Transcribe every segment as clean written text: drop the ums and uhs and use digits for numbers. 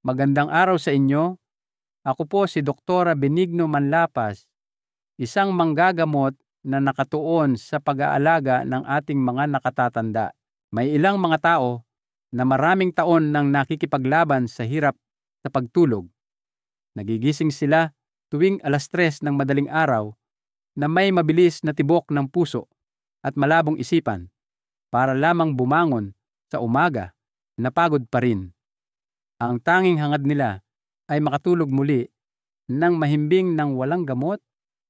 Magandang araw sa inyo. Ako po si Doktora Benigno Manlapas, isang manggagamot na nakatuon sa pag-aalaga ng ating mga nakatatanda. May ilang mga tao na maraming taon nang nakikipaglaban sa hirap sa pagtulog. Nagigising sila tuwing 3:00 ng madaling araw na may mabilis na tibok ng puso at malabong isipan para lamang bumangon sa umaga na pagod pa rin. Ang tanging hangad nila ay makatulog muli ng mahimbing ng walang gamot,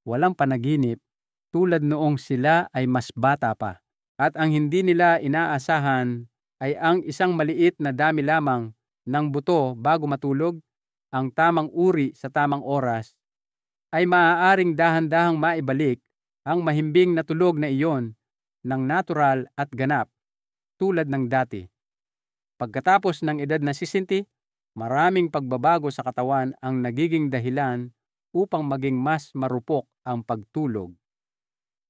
walang panaginip, tulad noong sila ay mas bata pa. At ang hindi nila inaasahan ay ang isang maliit na dami lamang ng buto bago matulog, ang tamang uri sa tamang oras, ay maaaring dahan-dahang maibalik ang mahimbing na tulog na iyon ng natural at ganap tulad ng dati. Pagkatapos ng edad na 60, maraming pagbabago sa katawan ang nagiging dahilan upang maging mas marupok ang pagtulog.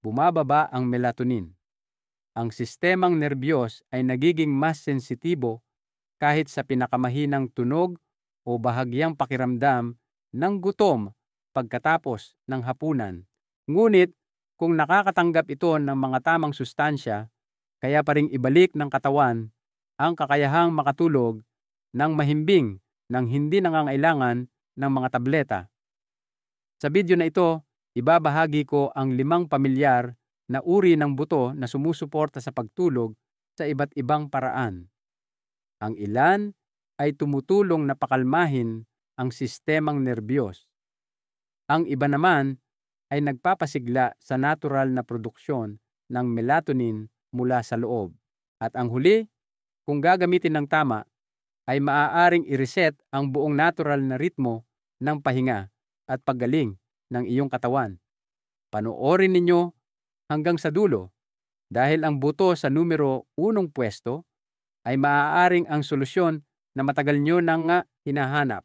Bumababa ang melatonin. Ang sistemang nerbiyos ay nagiging mas sensitibo kahit sa pinakamahinang tunog o bahagyang pakiramdam ng gutom pagkatapos ng hapunan. Ngunit kung nakakatanggap ito ng mga tamang sustansya, kaya pa ring ibalik ng katawan ang kakayahang makatulog ng mahimbing nang hindi nangangailangan ng mga tableta. Sa video na ito, ibabahagi ko ang 5 pamilyar na uri ng buto na sumusuporta sa pagtulog sa iba't ibang paraan. Ang ilan ay tumutulong na pakalmahin ang sistemang nerbiyos. Ang iba naman ay nagpapasigla sa natural na produksyon ng melatonin mula sa loob. At ang huli, kung gagamitin ng tama, ay maaaring i-reset ang buong natural na ritmo ng pahinga at paggaling ng iyong katawan. Panoorin ninyo hanggang sa dulo dahil ang buto sa numero 1 pwesto ay maaaring ang solusyon na matagal nyo nang hinahanap.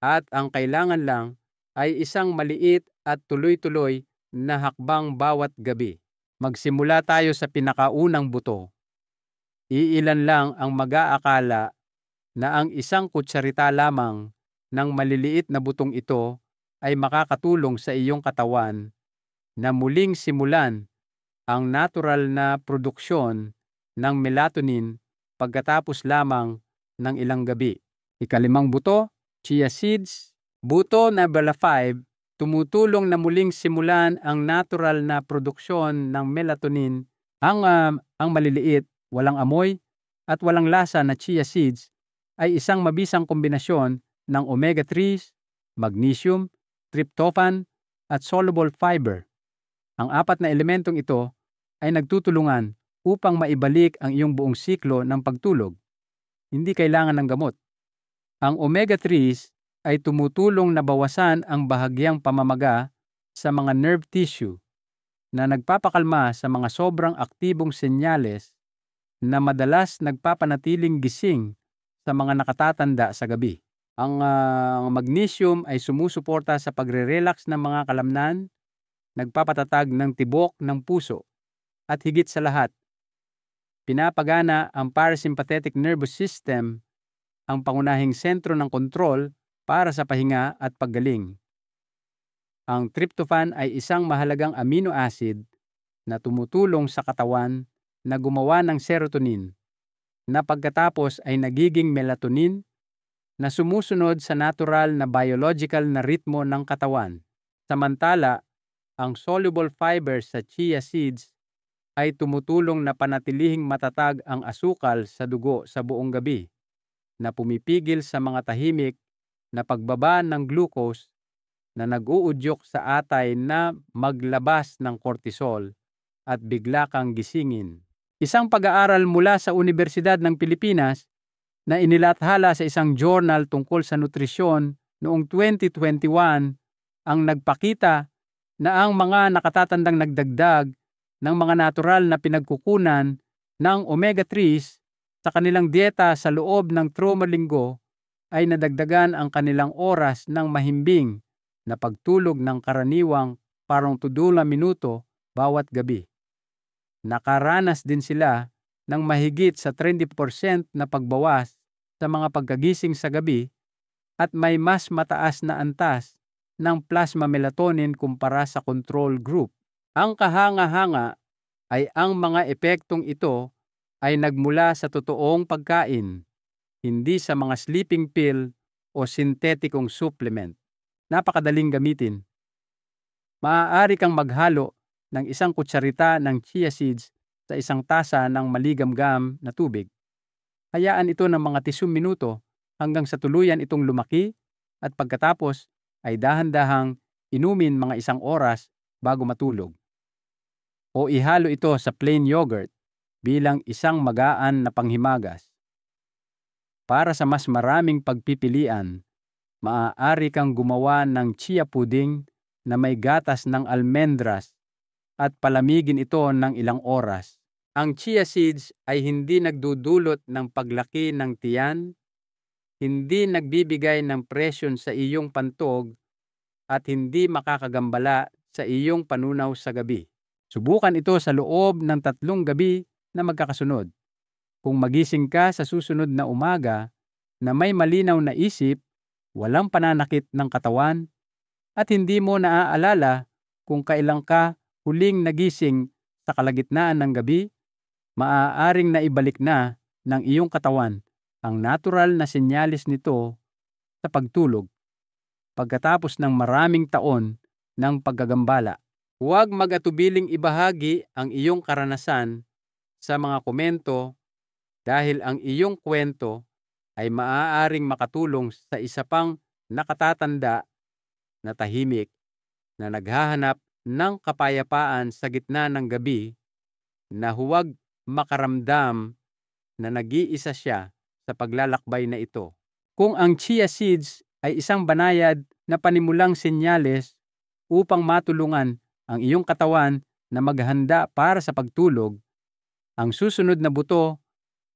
At ang kailangan lang ay isang maliit at tuloy-tuloy na hakbang bawat gabi. Magsimula tayo sa pinakaunang buto. Iilan lang ang mag-aakala na ang isang kutsarita lamang ng maliliit na butong ito ay makakatulong sa iyong katawan na muling simulan ang natural na produksyon ng melatonin pagkatapos lamang ng ilang gabi. Ika-5 buto, chia seeds. Buto na number 5, tumutulong na muling simulan ang natural na produksyon ng melatonin. Ang maliliit, walang amoy at walang lasa na chia seeds ay isang mabisang kombinasyon ng omega-3, magnesium, tryptophan at soluble fiber. Ang 4 na elementong ito ay nagtutulungan upang maibalik ang iyong buong siklo ng pagtulog. Hindi kailangan ng gamot. Ang omega-3 ay tumutulong na bawasan ang bahagyang pamamaga sa mga nerve tissue na nagpapakalma sa mga sobrang aktibong senyales na madalas nagpapanatiling gising sa mga nakatatanda sa gabi. Ang magnesium ay sumusuporta sa pagre-relax ng mga kalamnan, nagpapatatag ng tibok ng puso, at higit sa lahat, pinapagana ang parasympathetic nervous system, ang pangunahing sentro ng kontrol para sa pahinga at paggaling. Ang tryptophan ay isang mahalagang amino acid na tumutulong sa katawan na gumawa ng serotonin, na pagkatapos ay nagiging melatonin na sumusunod sa natural na biological na ritmo ng katawan. Samantala, ang soluble fiber sa chia seeds ay tumutulong na panatilihing matatag ang asukal sa dugo sa buong gabi, na pumipigil sa mga tahimik na pagbaba ng glucose na nag-uudyok sa atay na maglabas ng cortisol at bigla kang gisingin. Isang pag-aaral mula sa Universidad ng Pilipinas na inilathala sa isang journal tungkol sa nutrisyon noong 2021 ang nagpakita na ang mga nakatatandang nagdagdag ng mga natural na pinagkukunan ng omega-3 sa kanilang dieta sa loob ng 3 linggo ay nadagdagan ang kanilang oras ng mahimbing na pagtulog ng karaniwang 40 minuto bawat gabi. Nakaranas din sila ng mahigit sa 30% na pagbawas sa mga pagkagising sa gabi at may mas mataas na antas ng plasma melatonin kumpara sa control group. Ang kahanga-hanga ay ang mga epektong ito ay nagmula sa totoong pagkain, hindi sa mga sleeping pill o sintetikong supplement. Napakadaling gamitin. Maaari kang maghalo ng 1 kutsarita ng chia seeds sa 1 tasa ng maligamgam na tubig. Hayaan ito ng mga 10 minuto hanggang sa tuluyan itong lumaki at pagkatapos ay dahan-dahang inumin mga 1 oras bago matulog. O ihalo ito sa plain yogurt bilang isang magaan na panghimagas. Para sa mas maraming pagpipilian, maaari kang gumawa ng chia pudding na may gatas ng almendras at palamigin ito ng ilang oras. Ang chia seeds ay hindi nagdudulot ng paglaki ng tiyan, hindi nagbibigay ng presyon sa iyong pantog, at hindi makakagambala sa iyong panunaw sa gabi. Subukan ito sa loob ng 3 gabi na magkakasunod. Kung magising ka sa susunod na umaga na may malinaw na isip, walang pananakit ng katawan, at hindi mo naaalala kung kailan ka huling nagising sa kalagitnaan ng gabi, maaaring naibalik na ng iyong katawan ang natural na senyalis nito sa pagtulog pagkatapos ng maraming taon ng paggagambala. Huwag mag-atubiling ibahagi ang iyong karanasan sa mga komento dahil ang iyong kwento ay maaaring makatulong sa isa pang nakatatanda na tahimik na naghahanap ng kapayapaan sa gitna ng gabi, na huwag makaramdam na nag-iisa siya sa paglalakbay na ito. Kung ang chia seeds ay isang banayad na panimulang senyales upang matulungan ang iyong katawan na maghanda para sa pagtulog, ang susunod na buto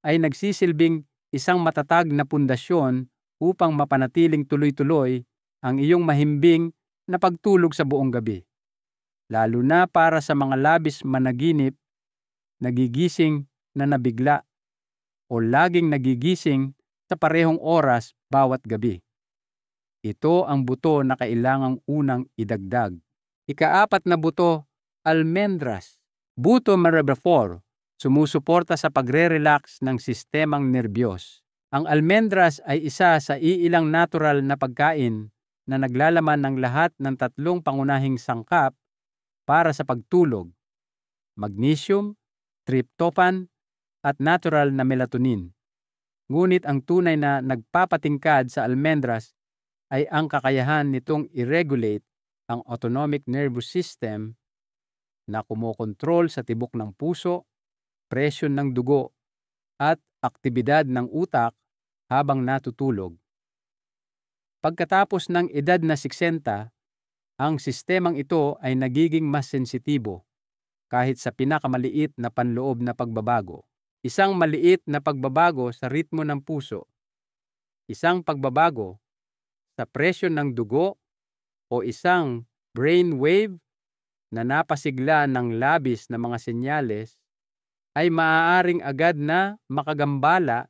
ay nagsisilbing isang matatag na pundasyon upang mapanatiling tuloy-tuloy ang iyong mahimbing na pagtulog sa buong gabi. Lalo na para sa mga labis managinip, nagigising na nabigla, o laging nagigising sa parehong oras bawat gabi. Ito ang buto na kailangang unang idagdag. Ika-4 na buto, almendras. Buto number 4, sumusuporta sa pagre-relax ng sistemang nerbiyos. Ang almendras ay isa sa iilang natural na pagkain na naglalaman ng lahat ng 3 pangunahing sangkap para sa pagtulog: magnesium, tryptophan, at natural na melatonin. Ngunit ang tunay na nagpapatingkad sa almendras ay ang kakayahan nitong i-regulate ang autonomic nervous system na kumokontrol sa tibok ng puso, presyon ng dugo, at aktibidad ng utak habang natutulog. Pagkatapos ng edad na 60, ang sistemang ito ay nagiging mas sensitibo kahit sa pinakamaliit na panloob na pagbabago. Isang maliit na pagbabago sa ritmo ng puso, isang pagbabago sa presyon ng dugo, o isang brain wave na napasigla ng labis na mga senyales ay maaaring agad na makagambala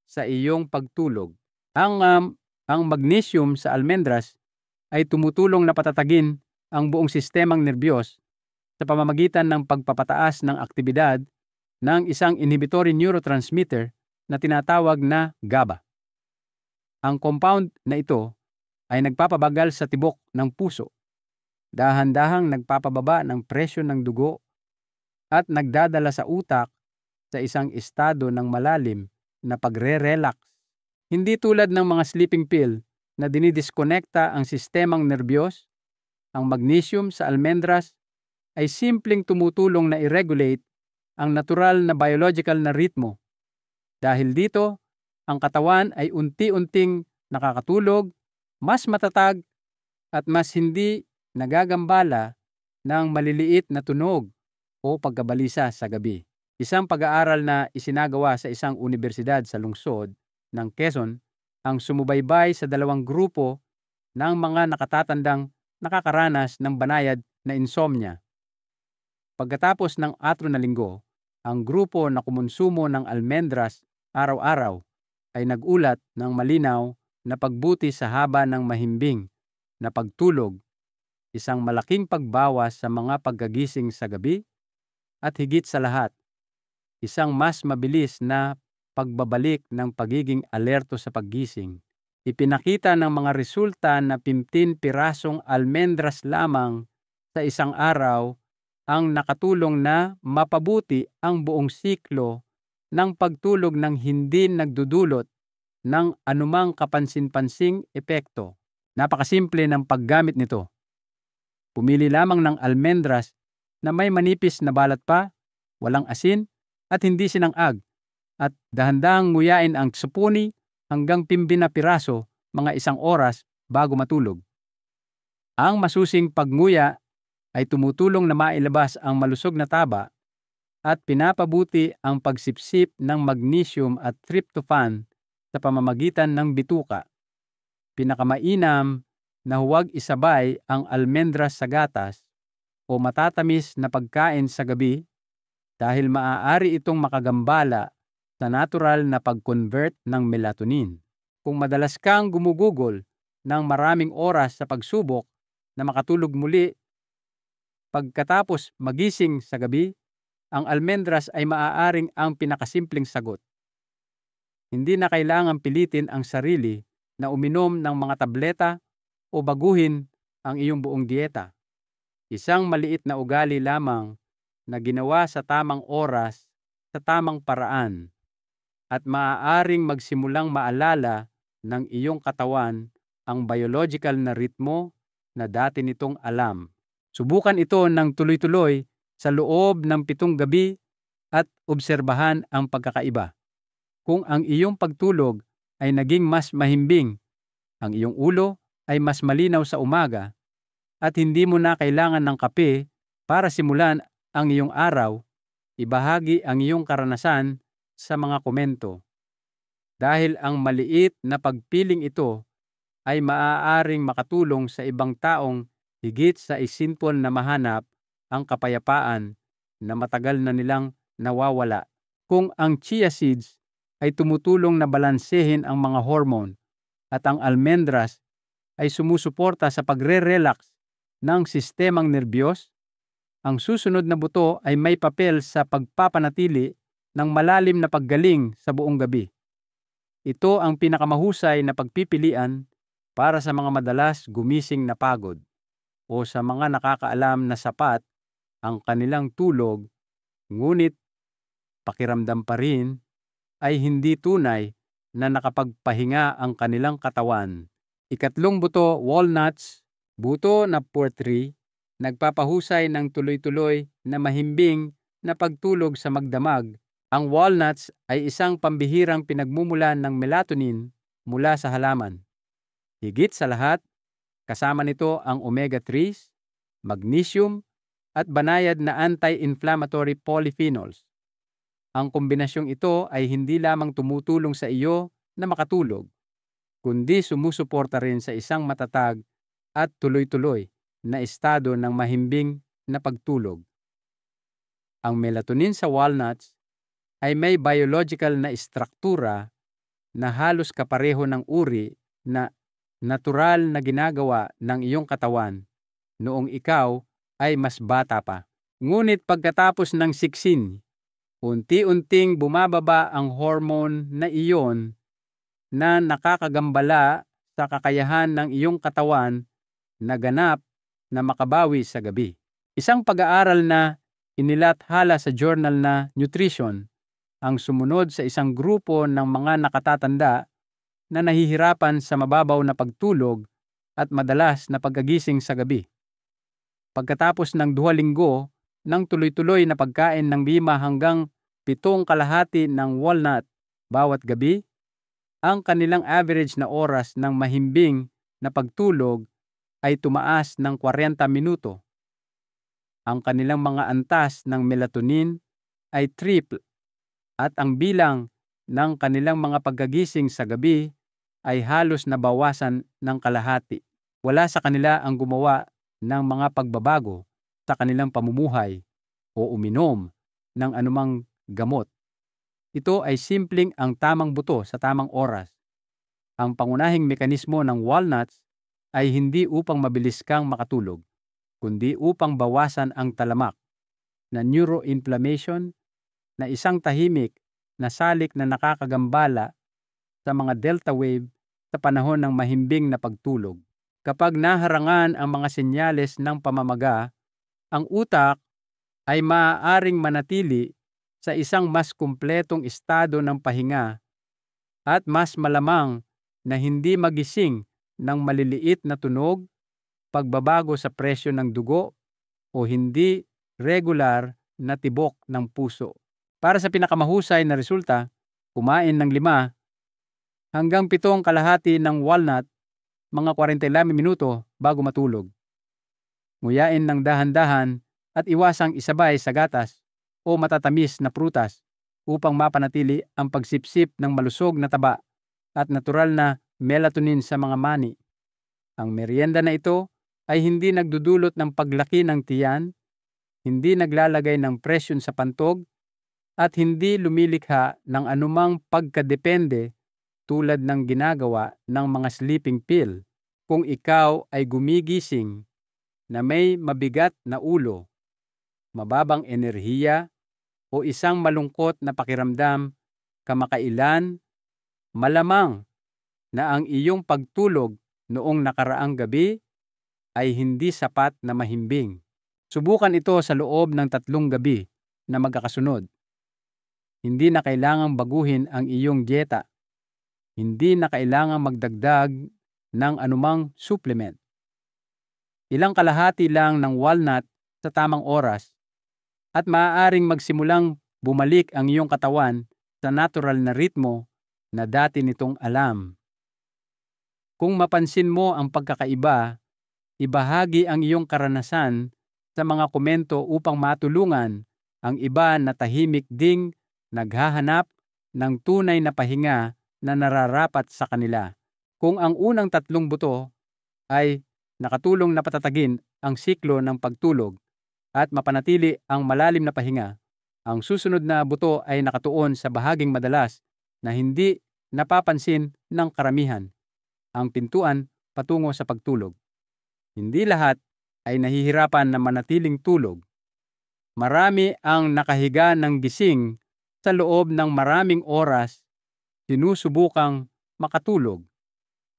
sa iyong pagtulog. Ang magnesium sa almendras ay tumutulong na patatagin ang buong sistemang nerbiyos sa pamamagitan ng pagpapataas ng aktibidad ng isang inhibitory neurotransmitter na tinatawag na GABA. Ang compound na ito ay nagpapabagal sa tibok ng puso, dahan-dahang nagpapababa ng presyon ng dugo, at nagdadala sa utak sa isang estado ng malalim na pagre-relax. Hindi tulad ng mga sleeping pill na dinidiskonekta ang sistemang nerbiyos, ang magnesium sa almendras ay simpleng tumutulong na i-regulate ang natural na biological na ritmo. Dahil dito, ang katawan ay unti-unting nakakatulog, mas matatag, at mas hindi nagagambala ng maliliit na tunog o pagkabalisa sa gabi. Isang pag-aaral na isinagawa sa isang universidad sa lungsod ng Quezon ang sumubaybay sa 2 grupo ng mga nakatatandang nakakaranas ng banayad na insomnia. Pagkatapos ng 4 na linggo, ang grupo na kumonsumo ng almendras araw-araw ay nagulat ng malinaw na pagbuti sa haba ng mahimbing na pagtulog, isang malaking pagbawas sa mga pagkagising sa gabi, at higit sa lahat, isang mas mabilis na pagbabalik ng pagiging alerto sa paggising. Ipinakita ng mga resulta na 15 pirasong almendras lamang sa isang araw ang nakatulong na mapabuti ang buong siklo ng pagtulog ng hindi nagdudulot ng anumang kapansin-pansing epekto. Napakasimple ng paggamit nito. Pumili lamang ng almendras na may manipis na balat pa, walang asin, at hindi sinangag, at dahan-dahang nguyain ang 10 hanggang 15 na piraso mga 1 oras bago matulog. Ang masusing pagnguya ay tumutulong na mailabas ang malusog na taba at pinapabuti ang pagsipsip ng magnesium at tryptophan sa pamamagitan ng bituka. Pinakamainam na huwag isabay ang almendras sa gatas o matatamis na pagkain sa gabi dahil maaari itong makagambala sa natural na pag-convert ng melatonin. Kung madalas kang gumugugol ng maraming oras sa pagsubok na makatulog muli pagkatapos magising sa gabi, ang almendras ay maaaring ang pinakasimpleng sagot. Hindi na kailangang pilitin ang sarili na uminom ng mga tableta o baguhin ang iyong buong dieta. Isang maliit na ugali lamang na ginawa sa tamang oras, sa tamang paraan, at maaaring magsimulang maalala ng iyong katawan ang biological na ritmo na dati nitong alam. Subukan ito ng tuloy-tuloy sa loob ng 7 gabi at obserbahan ang pagkakaiba. Kung ang iyong pagtulog ay naging mas mahimbing, ang iyong ulo ay mas malinaw sa umaga, at hindi mo na kailangan ng kape para simulan ang iyong araw, ibahagi ang iyong karanasan sa mga komento. Dahil ang maliit na pagpiling ito ay maaaring makatulong sa ibang taong higit sa isinpon na mahanap ang kapayapaan na matagal na nilang nawawala. Kung ang chia seeds ay tumutulong na balansehin ang mga hormone at ang almendras ay sumusuporta sa pagre-relax ng sistemang nerbiyos, ang susunod na buto ay may papel sa pagpapanatili ng malalim na paggaling sa buong gabi. Ito ang pinakamahusay na pagpipilian para sa mga madalas gumising na pagod o sa mga nakakaalam na sapat ang kanilang tulog, ngunit pakiramdam pa rin ay hindi tunay na nakapagpahinga ang kanilang katawan. Ikatlong buto, walnuts, buto na poultry, nagpapahusay ng tuloy-tuloy na mahimbing na pagtulog sa magdamag. Ang walnuts ay isang pambihirang pinagmumulan ng melatonin mula sa halaman. Higit sa lahat, kasama nito ang omega-3s, magnesium, at banayad na anti-inflammatory polyphenols. Ang kombinasyong ito ay hindi lamang tumutulong sa iyo na makatulog, kundi sumusuporta rin sa isang matatag at tuloy-tuloy na estado ng mahimbing na pagtulog. Ang melatonin sa walnuts ay may biological na istruktura na halos kapareho ng uri na natural na ginagawa ng iyong katawan noong ikaw ay mas bata pa. Ngunit pagkatapos ng siksin, unti-unting bumababa ang hormone na iyon na nakakagambala sa kakayahan ng iyong katawan na ganap na makabawi sa gabi. Isang pag-aaral na inilathala sa journal na Nutrition ang sumunod sa isang grupo ng mga nakatatanda na nahihirapan sa mababaw na pagtulog at madalas na pagkagising sa gabi. Pagkatapos ng 2 linggo ng tuloy-tuloy na pagkain ng 5 hanggang 7.5 ng walnut bawat gabi, ang kanilang average na oras ng mahimbing na pagtulog ay tumaas ng 40 minuto. Ang kanilang mga antas ng melatonin ay triple at ang bilang ng kanilang mga pagkagising sa gabi ay halos nabawasan ng kalahati. Wala sa kanila ang gumawa ng mga pagbabago sa kanilang pamumuhay o uminom ng anumang gamot. Ito ay simpleng ang tamang buto sa tamang oras. Ang pangunahing mekanismo ng walnuts ay hindi upang mabilis kang makatulog, kundi upang bawasan ang talamak na neuroinflammation na isang tahimik na salik na nakakagambala sa mga delta wave sa panahon ng mahimbing na pagtulog. Kapag naharangan ang mga senyales ng pamamaga, ang utak ay maaaring manatili sa isang mas kumpletong estado ng pahinga at mas malamang na hindi magising ng maliliit na tunog, pagbabago sa presyo ng dugo o hindi regular na tibok ng puso. Para sa pinakamahusay na resulta, kumain ng 5 hanggang 7 kalahati ng walnut mga 45 minuto bago matulog. Nguyain ng dahan-dahan at iwasang isabay sa gatas o matatamis na prutas upang mapanatili ang pagsipsip ng malusog na taba at natural na melatonin sa mga mani. Ang merienda na ito ay hindi nagdudulot ng paglaki ng tiyan, hindi naglalagay ng presyon sa pantog, at hindi lumilikha ng anumang pagkadepende tulad ng ginagawa ng mga sleeping pill kung ikaw ay gumigising na may mabigat na ulo, mababang enerhiya o isang malungkot na pakiramdam kamakailan, malamang na ang iyong pagtulog noong nakaraang gabi ay hindi sapat na mahimbing. Subukan ito sa loob ng 3 gabi na magkakasunod. Hindi na kailangang baguhin ang iyong dieta. Hindi na kailangang magdagdag ng anumang supplement. Ilang kalahati lang ng walnut sa tamang oras at maaaring magsimulang bumalik ang iyong katawan sa natural na ritmo na dati nitong alam. Kung mapansin mo ang pagkakaiba, ibahagi ang iyong karanasan sa mga komento upang matulungan ang iba na tahimik ding naghahanap ng tunay na pahinga na nararapat sa kanila. Kung ang unang 3 buto ay nakatulong na patatagin ang siklo ng pagtulog at mapanatili ang malalim na pahinga, ang susunod na buto ay nakatuon sa bahaging madalas na hindi napapansin ng karamihan, ang pintuan patungo sa pagtulog. Hindi lahat ay nahihirapan na manatiling tulog. Marami ang nakahiga ng gising sa loob ng maraming oras, sinusubukang makatulog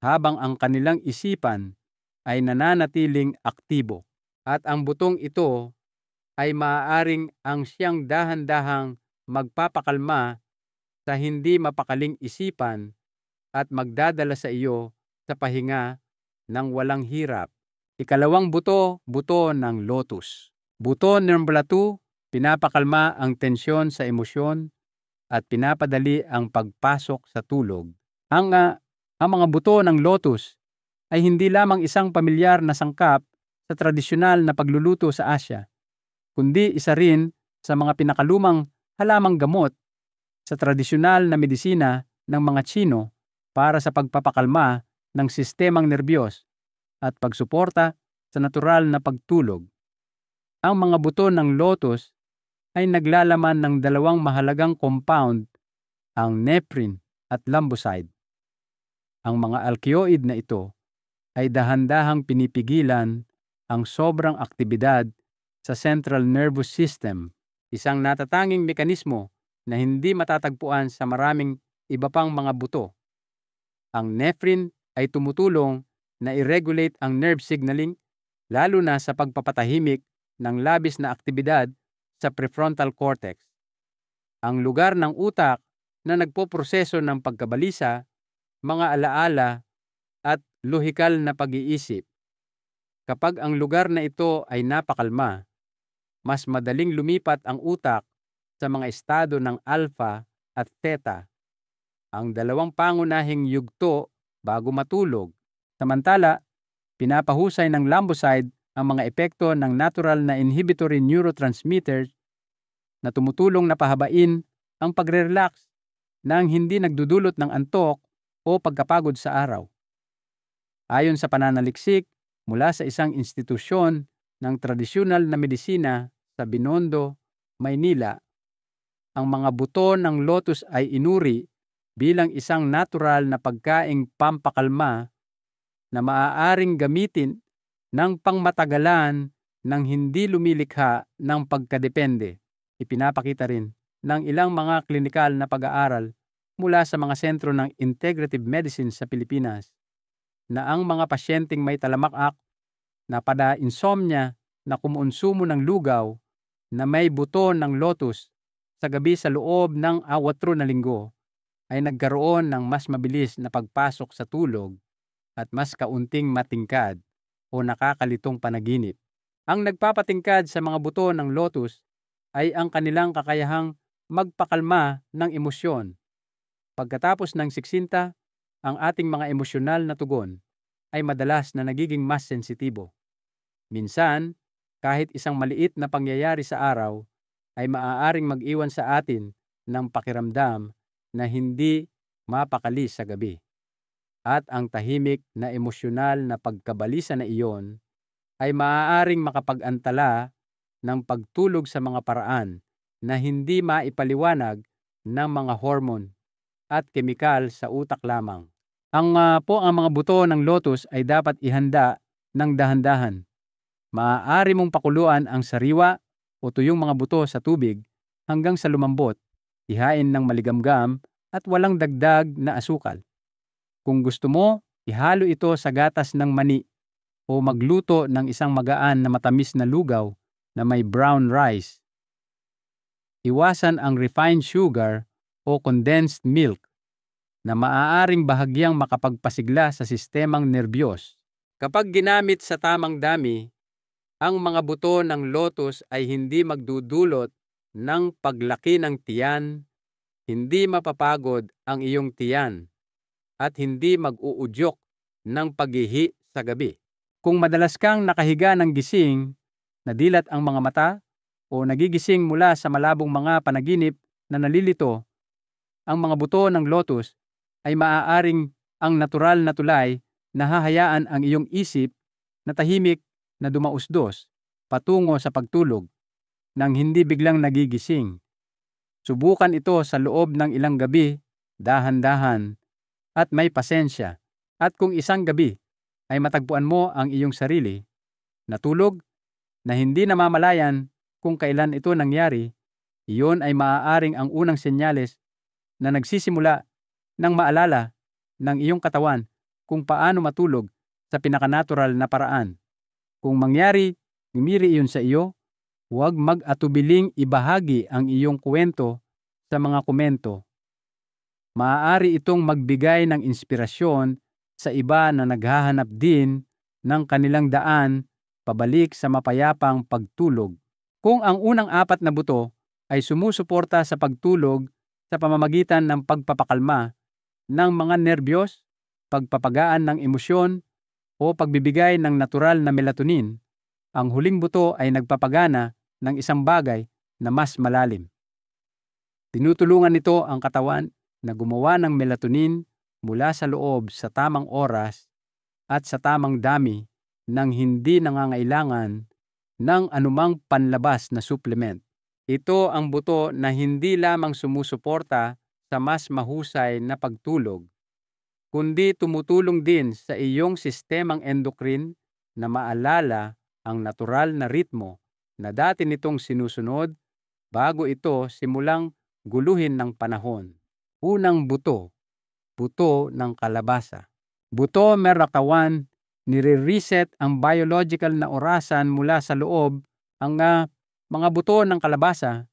habang ang kanilang isipan ay nananatiling aktibo. At ang butong ito ay maaaring ang siyang dahan-dahang magpapakalma sa hindi mapakaling isipan at magdadala sa iyo sa pahinga ng walang hirap. Ikalawang buto, buto ng lotus. Buto number 2, pinapakalma ang tensyon sa emosyon at pinapadali ang pagpasok sa tulog. Ang mga buto ng lotus ay hindi lamang isang pamilyar na sangkap sa tradisyonal na pagluluto sa Asya, kundi isa rin sa mga pinakalumang halamang gamot sa tradisyonal na medisina ng mga Tsino para sa pagpapakalma ng sistemang nerbiyos at pagsuporta sa natural na pagtulog. Ang mga buto ng lotus ay naglalaman ng 2 mahalagang compound, ang nephrin at lamboside. Ang mga alkaloid na ito ay dahan-dahang pinipigilan ang sobrang aktibidad sa central nervous system, isang natatanging mekanismo na hindi matatagpuan sa maraming iba pang mga buto. Ang nephrin ay tumutulong na i-regulate ang nerve signaling, lalo na sa pagpapatahimik ng labis na aktibidad sa prefrontal cortex, ang lugar ng utak na nagpoproseso ng pagkabalisa, mga alaala at lohikal na pag-iisip. Kapag ang lugar na ito ay napakalma, mas madaling lumipat ang utak sa mga estado ng alpha at theta, ang 2 pangunahing yugto bago matulog. Samantala, pinapahusay ng lamboside ang mga epekto ng natural na inhibitory neurotransmitters na tumutulong na pahabain ang pagre-relax nang hindi nagdudulot ng antok o pagkapagod sa araw. Ayon sa pananaliksik mula sa isang institusyon ng tradisyonal na medisina sa Binondo, Maynila, ang mga buto ng lotus ay inuri bilang isang natural na pagkaing pampakalma na maaaring gamitin ng pangmatagalan ng hindi lumilikha ng pagkadepende. Ipinapakita rin ng ilang mga klinikal na pag-aaral mula sa mga sentro ng integrative medicine sa Pilipinas na ang mga pasyenteng may talamak na pada-insomnia na kumonsumo ng lugaw na may buto ng lotus sa gabi sa loob ng 4 na linggo ay nagkaroon ng mas mabilis na pagpasok sa tulog at mas kaunting matingkad o nakakalitong panaginip. Ang nagpapatingkad sa mga buto ng lotus ay ang kanilang kakayahang magpakalma ng emosyon. Pagkatapos ng siksinta, ang ating mga emosyonal na tugon ay madalas na nagiging mas sensitibo. Minsan, kahit isang maliit na pangyayari sa araw ay maaaring mag-iwan sa atin ng pakiramdam na hindi mapakali sa gabi. At ang tahimik na emosyonal na pagkabalisa na iyon ay maaaring makapag-antala ng pagtulog sa mga paraan na hindi maipaliwanag ng mga hormone at kemikal sa utak lamang. Ang mga buto ng lotus ay dapat ihanda ng dahan-dahan. Maaari mong pakuluan ang sariwa o tuyong mga buto sa tubig hanggang sa lumambot, ihain ng maligamgam at walang dagdag na asukal. Kung gusto mo, ihalo ito sa gatas ng mani o magluto ng isang magaan na matamis na lugaw na may brown rice. Iwasan ang refined sugar o condensed milk na maaaring bahagyang makapagpasigla sa sistemang nerbiyos. Kapag ginamit sa tamang dami, ang mga buto ng lotus ay hindi magdudulot ng paglaki ng tiyan, hindi mapapagod ang iyong tiyan, at hindi mag-uudyok ng paghihi sa gabi. Kung madalas kang nakahiga ng gising, nadilat ang mga mata, o nagigising mula sa malabong mga panaginip na nalilito, ang mga buto ng lotus ay maaaring ang natural na tulay na hahayaan ang iyong isip na tahimik na dumausdos patungo sa pagtulog nang hindi biglang nagigising. Subukan ito sa loob ng ilang gabi, dahan-dahan, at may pasensya. At kung isang gabi ay matagpuan mo ang iyong sarili, natulog, na hindi namamalayan kung kailan ito nangyari, iyon ay maaaring ang unang senyales na nagsisimula ng maalala ng iyong katawan kung paano matulog sa pinakanatural na paraan. Kung umiri iyon sa iyo, huwag mag-atubiling ibahagi ang iyong kwento sa mga komento. Maaari itong magbigay ng inspirasyon sa iba na naghahanap din ng kanilang daan pabalik sa mapayapang pagtulog. Kung ang unang 4 na buto ay sumusuporta sa pagtulog sa pamamagitan ng pagpapakalma ng mga nerbiyos, pagpapagaan ng emosyon, o pagbibigay ng natural na melatonin, ang huling buto ay nagpapagana ng isang bagay na mas malalim. Tinutulungan nito ang katawan na gumawa ng melatonin mula sa loob sa tamang oras at sa tamang dami nang hindi nangangailangan ng anumang panlabas na supplement. Ito ang buto na hindi lamang sumusuporta sa mas mahusay na pagtulog, kundi tumutulong din sa iyong sistemang endocrine na maalala ang natural na ritmo na dati nitong sinusunod bago ito simulang guluhin ng panahon. Unang buto, buto ng kalabasa. Buto merakawan, nire-reset ang biological na orasan mula sa loob. Ang mga buto ng kalabasa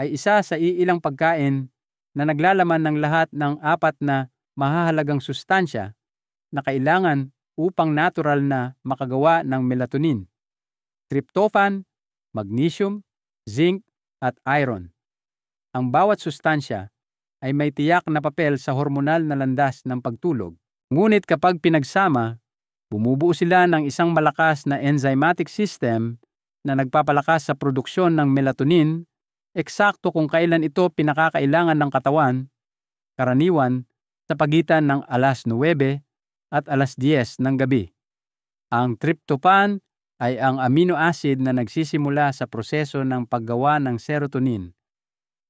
ay isa sa iilang pagkain na naglalaman ng lahat ng 4 na mahahalagang sustansya na kailangan upang natural na makagawa ng melatonin: tryptophan, magnesium, zinc, at iron. Ang bawat sustansya ay may tiyak na papel sa hormonal na landas ng pagtulog. Ngunit kapag pinagsama, bumubuo sila ng isang malakas na enzymatic system na nagpapalakas sa produksyon ng melatonin, eksakto kung kailan ito pinakakailangan ng katawan, karaniwan sa pagitan ng alas 9 at alas 10 ng gabi. Ang tryptophan ay ang amino acid na nagsisimula sa proseso ng paggawa ng serotonin,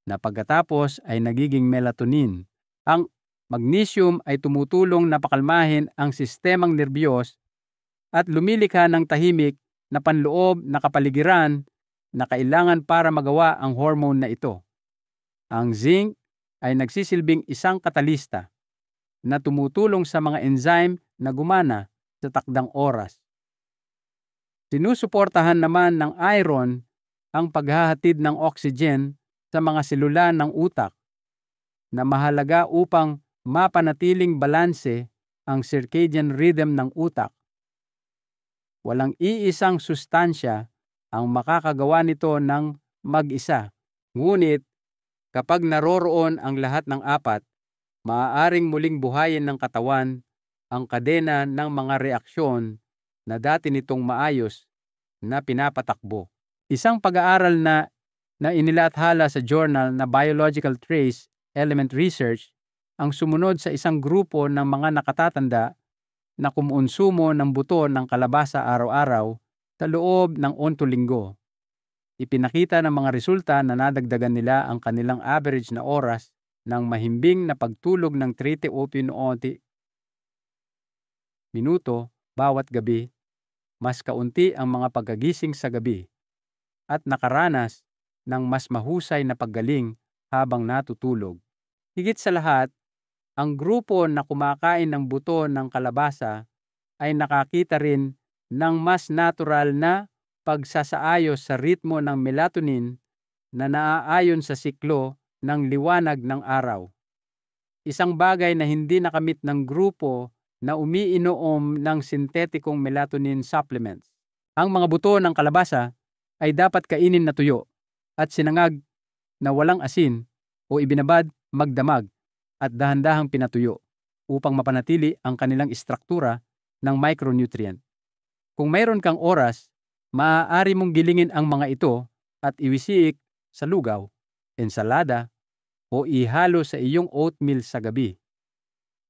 na pagkatapos ay nagiging melatonin. Ang Magnesium ay tumutulong na pakalmahin ang sistemang nerbiyos at lumilikha ng tahimik na panloob na kapaligiran na kailangan para magawa ang hormone na ito. Ang zinc ay nagsisilbing isang katalista na tumutulong sa mga enzyme na gumana sa takdang oras. Sinusuportahan naman ng iron ang paghahatid ng oxygen sa mga selula ng utak na mahalaga upang mapanatiling balanse ang circadian rhythm ng utak. Walang iisang sustansya ang makakagawa nito ng mag-isa. Ngunit kapag naroroon ang lahat ng apat, maaaring muling buhayin ng katawan ang kadena ng mga reaksyon na dati nitong maayos na pinapatakbo. Isang pag-aaral na inilathala sa journal na Biological Trace Element Research ang sumunod sa isang grupo ng mga nakatatanda na kumonsumo ng buto ng kalabasa araw-araw sa loob ng 8 linggo. Ipinakita ng mga resulta na nadagdagan nila ang kanilang average na oras ng mahimbing na pagtulog ng 30 minuto bawat gabi, mas kaunti ang mga pagkagising sa gabi, at nakaranas ng mas mahusay na paggaling habang natutulog. Higit sa lahat, ang grupo na kumakain ng buto ng kalabasa ay nakakita rin ng mas natural na pagsasaayos sa ritmo ng melatonin na naaayon sa siklo ng liwanag ng araw. Isang bagay na hindi nakamit ng grupo na umiinom ng sintetikong melatonin supplements. Ang mga buto ng kalabasa ay dapat kainin na tuyo at sinangag na walang asin o ibinabad magdamag at dahan-dahang pinatuyo upang mapanatili ang kanilang istruktura ng micronutrient. Kung mayroon kang oras, maaari mong gilingin ang mga ito at iwisiik sa lugaw, ensalada, o ihalo sa iyong oatmeal sa gabi.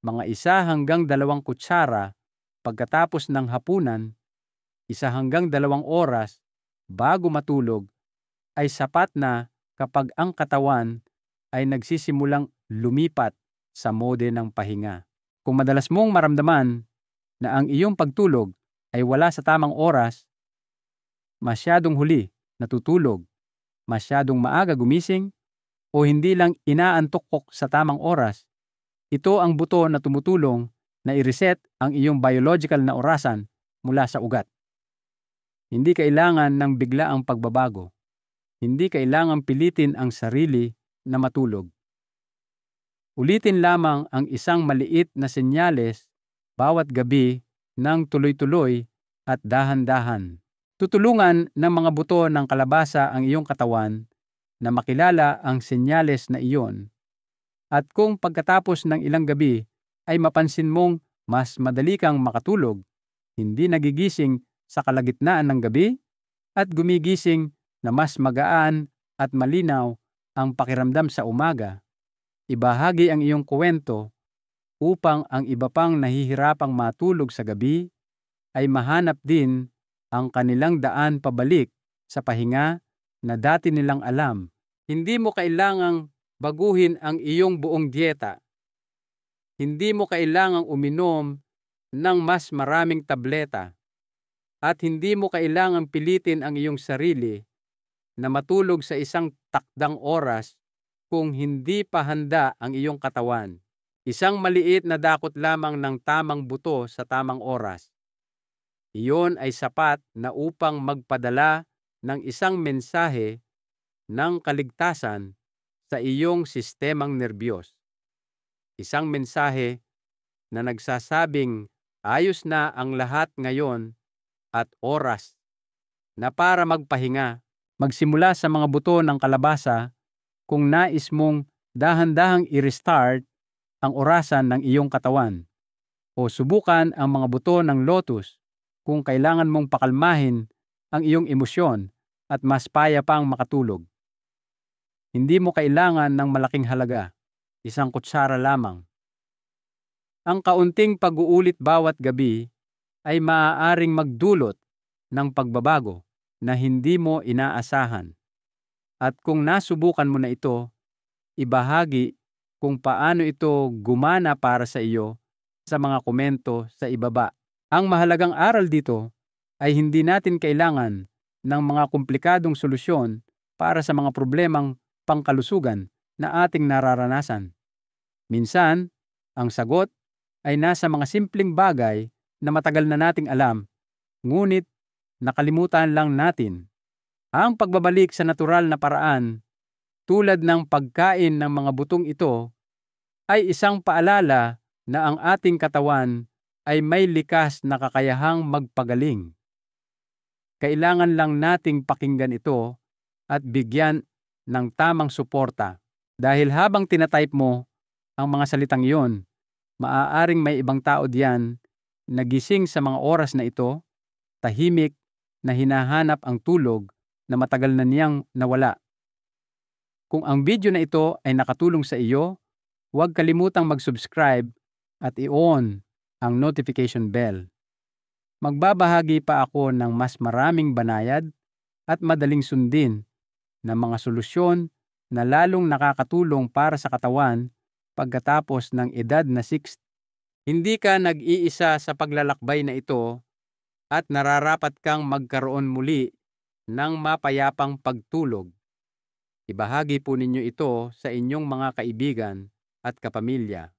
Mga 1 hanggang 2 kutsara pagkatapos ng hapunan, 1 hanggang 2 oras bago matulog ay sapat na kapag ang katawan ay nagsisimulang lumipat sa mode ng pahinga. Kung madalas mong maramdaman na ang iyong pagtulog ay wala sa tamang oras, masyadong huli natutulog, masyadong maaga gumising, o hindi lang inaantok sa tamang oras, ito ang buto na tumutulong na i-reset ang iyong biological na orasan mula sa ugat. Hindi kailangan ng biglaang pagbabago. Hindi kailangang pilitin ang sarili na matulog. Ulitin lamang ang isang maliit na senyales bawat gabi ng tuloy-tuloy at dahan-dahan. Tutulungan ng mga buto ng kalabasa ang iyong katawan na makilala ang senyales na iyon. At kung pagkatapos ng ilang gabi ay mapansin mong mas madali kang makatulog, hindi nagigising sa kalagitnaan ng gabi, at gumigising na mas magaan at malinaw ang pakiramdam sa umaga, ibahagi ang iyong kwento upang ang iba pang nahihirapang matulog sa gabi ay mahanap din ang kanilang daan pabalik sa pahinga na dati nilang alam. Hindi mo kailangang baguhin ang iyong buong dieta. Hindi mo kailangang uminom ng mas maraming tableta. At hindi mo kailangang pilitin ang iyong sarili na matulog sa isang takdang oras kung hindi pa handa ang iyong katawan. Isang maliit na dakot lamang ng tamang buto sa tamang oras. Iyon ay sapat na upang magpadala ng isang mensahe ng kaligtasan sa iyong sistemang nerbiyos. Isang mensahe na nagsasabing ayos na ang lahat ngayon at oras na para magpahinga. Magsimula sa mga buto ng kalabasa kung nais mong dahan-dahang i-restart ang orasan ng iyong katawan, o subukan ang mga buto ng lotus kung kailangan mong pakalmahin ang iyong emosyon at mas payapang makatulog. Hindi mo kailangan ng malaking halaga, 1 kutsara lamang. Ang kaunting pag-uulit bawat gabi ay maaaring magdulot ng pagbabago na hindi mo inaasahan. At kung nasubukan mo na ito, ibahagi kung paano ito gumana para sa iyo sa mga komento sa ibaba. Ang mahalagang aral dito ay hindi natin kailangan ng mga komplikadong solusyon para sa mga problemang pangkalusugan na ating nararanasan. Minsan, ang sagot ay nasa mga simpleng bagay na matagal na nating alam, ngunit nakalimutan lang natin. Ang pagbabalik sa natural na paraan, tulad ng pagkain ng mga butong ito, ay isang paalala na ang ating katawan ay may likas na kakayahang magpagaling. Kailangan lang nating pakinggan ito at bigyan ng tamang suporta. Dahil habang tinatype mo ang mga salitang iyon, maaaring may ibang tao diyan nagising sa mga oras na ito, tahimik na hinahanap ang tulog na matagal na niyang nawala. Kung ang video na ito ay nakatulong sa iyo, huwag kalimutang mag-subscribe at i-on ang notification bell. Magbabahagi pa ako ng mas maraming banayad at madaling sundin na mga solusyon na lalong nakakatulong para sa katawan pagkatapos ng edad na 60. Hindi ka nag-iisa sa paglalakbay na ito at nararapat kang magkaroon muli ng mapayapang pagtulog. Ibahagi po ninyo ito sa inyong mga kaibigan at kapamilya.